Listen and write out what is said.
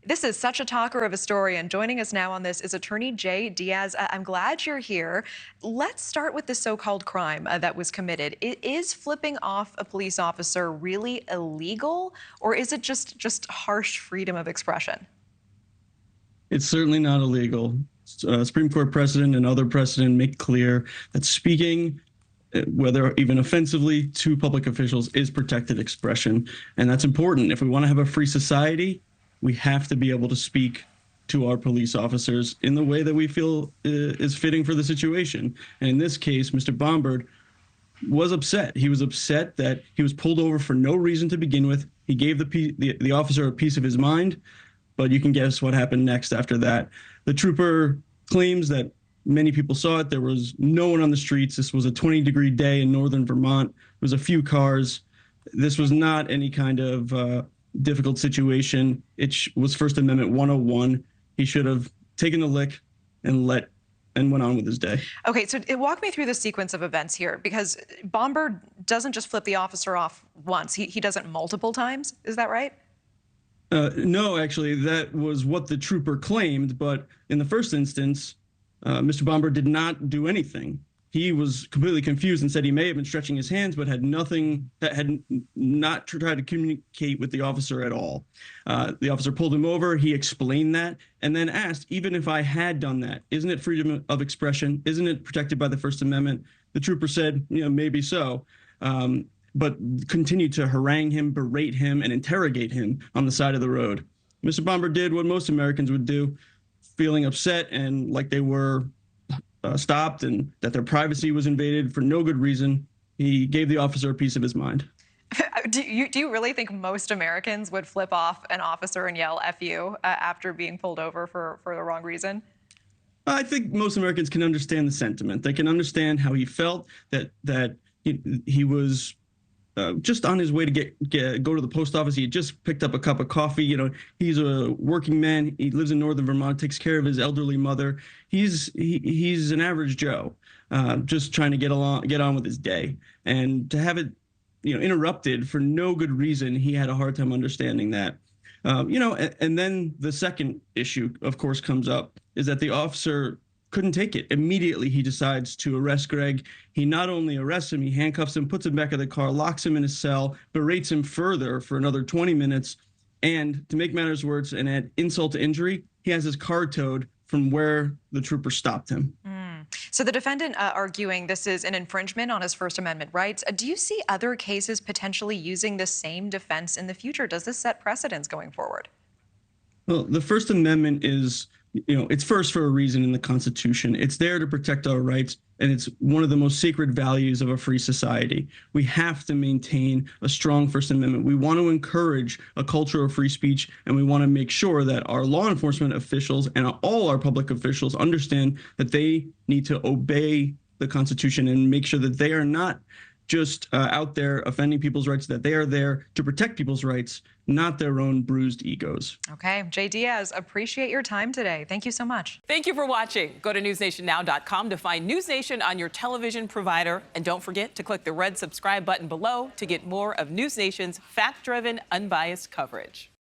This is such a talker of a story, and joining us now on this is attorney Jay Diaz. I'm glad you're here. Let's start with the so-called crime that was committed. Is flipping off a police officer really illegal, or is it just harsh freedom of expression? It's certainly not illegal. Supreme Court precedent and other precedent make clear that speaking, whether even offensively, to public officials is protected expression. And that's important. If we want to have a free society, we have to be able to speak to our police officers in the way that we feel is fitting for the situation. And in this case, Mr. Bombard was upset. He was upset that he was pulled over for no reason to begin with. He gave the officer a piece of his mind, but you can guess what happened next after that. The trooper claims that many people saw it. There was no one on the streets. This was a 20-degree day in northern Vermont. There was a few cars. This was not any kind of difficult situation. It was First Amendment 101. He should have taken the lick and went on with his day. Okay, so walk me through the sequence of events here, because Bombard doesn't just flip the officer off once. He does it multiple times. Is that right? No, actually, that was what the trooper claimed. But in the first instance, Mr. Bombard did not do anything. He was completely confused and said he may have been stretching his hands, but had not tried to communicate with the officer at all. The officer pulled him over. He explained that and then asked, even if I had done that, isn't it freedom of expression? Isn't it protected by the First Amendment? The trooper said, maybe so, but continued to harangue him, berate him, and interrogate him on the side of the road. Mr. Bombard did what most Americans would do, feeling upset and like they were stopped and that their privacy was invaded for no good reason. He gave the officer a piece of his mind. Do you really think most Americans would flip off an officer and yell "F you" after being pulled over for the wrong reason? I think most Americans can understand the sentiment. They can understand how he felt, that he was just on his way to go to the post office. He had just picked up a cup of coffee. He's a working man. He lives in northern Vermont, takes care of his elderly mother. He's an average Joe, just trying to get on with his day. And to have it, interrupted for no good reason, he had a hard time understanding that. And then the second issue, of course, comes up, is that the officer couldn't take it. Immediately, he decides to arrest Greg. He not only arrests him, he handcuffs him, puts him back in the car, locks him in his cell, berates him further for another 20 minutes. And to make matters worse and add insult to injury, he has his car towed from where the trooper stopped him. So the defendant arguing this is an infringement on his First Amendment rights. Do you see other cases potentially using the same defense in the future? Does this set precedents going forward? Well, the First Amendment is, it's first for a reason in the Constitution. It's there to protect our rights, and it's one of the most sacred values of a free society. We have to maintain a strong First Amendment. We want to encourage a culture of free speech, and we want to make sure that our law enforcement officials and all our public officials understand that they need to obey the Constitution and make sure that they are not just out there offending people's rights, that they are there to protect people's rights, not their own bruised egos. Okay, Jay Diaz, appreciate your time today. Thank you so much. Thank you for watching. Go to newsnationnow.com to find News Nation on your television provider. And don't forget to click the red subscribe button below to get more of News Nation's fact-driven, unbiased coverage.